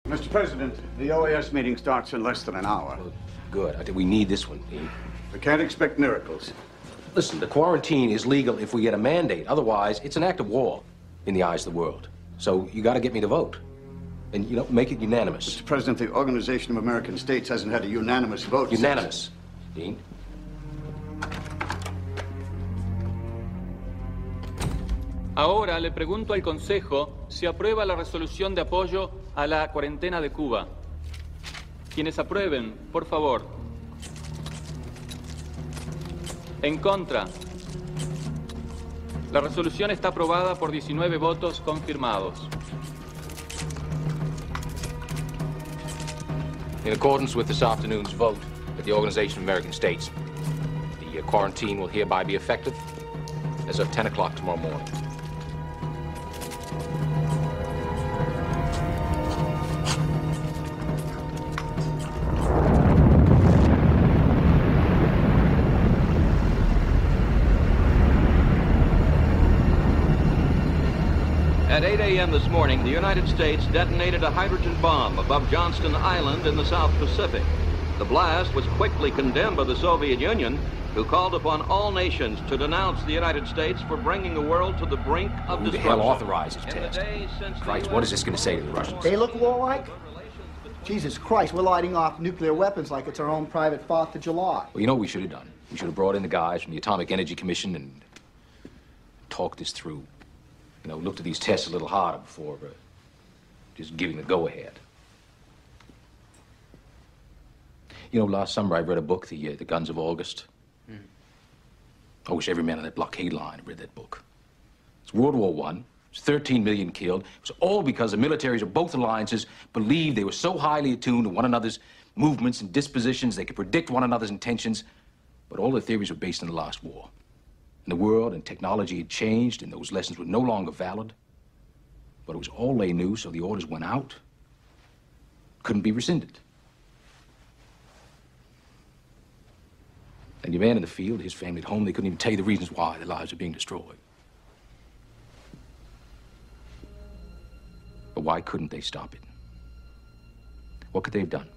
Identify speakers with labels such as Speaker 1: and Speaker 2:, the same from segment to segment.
Speaker 1: Mr. President, the OAS meeting starts in less than an hour.
Speaker 2: Well, good. I think we need this one, Dean.
Speaker 1: We can't expect miracles.
Speaker 2: Listen, the quarantine is legal if we get a mandate. Otherwise, it's an act of war in the eyes of the world. So you got to get me to vote. And, you know, make it unanimous.
Speaker 1: Mr. President, the Organization of American States hasn't had a unanimous vote
Speaker 2: Unanimous, Dean.
Speaker 3: Ahora le pregunto al Consejo si aprueba la resolución de apoyo a la cuarentena de Cuba. Quienes aprueben, por favor. En contra. La resolución está aprobada por 19 votos confirmados.
Speaker 2: In accordance with this afternoon's vote at the Organization of American States, the quarantine will hereby be effective as of 10 o'clock tomorrow morning.
Speaker 4: At 8 a.m. this morning, the United States detonated a hydrogen bomb above Johnston Island in the South Pacific. The blast was quickly condemned by the Soviet Union, who called upon all nations to denounce the United States for bringing the world to the brink of
Speaker 2: Who the
Speaker 4: destruction.
Speaker 2: hell authorized this test? Christ, what is this going to say to the Russians?
Speaker 5: They look warlike? Jesus Christ, we're lighting off nuclear weapons like it's our own private 4th of July.
Speaker 2: Well, you know what we should have done? We should have brought in the guys from the Atomic Energy Commission and talked this through. You know, looked at these tests a little harder before just giving the go-ahead. You know, last summer I read a book, The Guns of August. I wish every man on that blockade line had read that book. It's World War I. It's 13 million killed. It was all because the militaries of both alliances believed they were so highly attuned to one another's movements and dispositions they could predict one another's intentions. But all their theories were based on the last war. And the world and technology had changed, and those lessons were no longer valid. But it was all they knew, so the orders went out. Couldn't be rescinded. And your man in the field, his family at home, they couldn't even tell you the reasons why their lives are being destroyed. But why couldn't they stop it? What could they have done?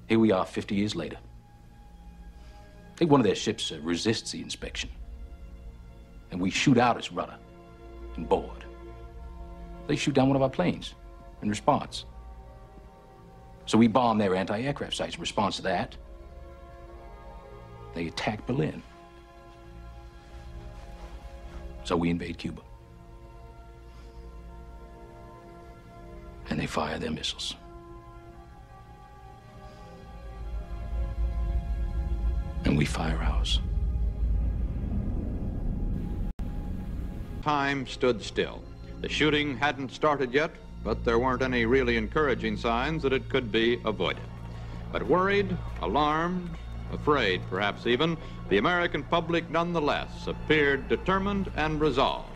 Speaker 2: Here we are 50 years later. I think one of their ships resists the inspection. And we shoot out its rudder and board. They shoot down one of our planes in response. So we bomb their anti-aircraft sites in response to that. They attack Berlin. So we invade Cuba. And they fire their missiles. And we fire ours.
Speaker 6: Time stood still. The shooting hadn't started yet, but there weren't any really encouraging signs that it could be avoided. But worried, alarmed, afraid perhaps even, the American public nonetheless appeared determined and resolved.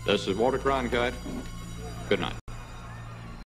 Speaker 6: This is Walter Cronkite. Good night.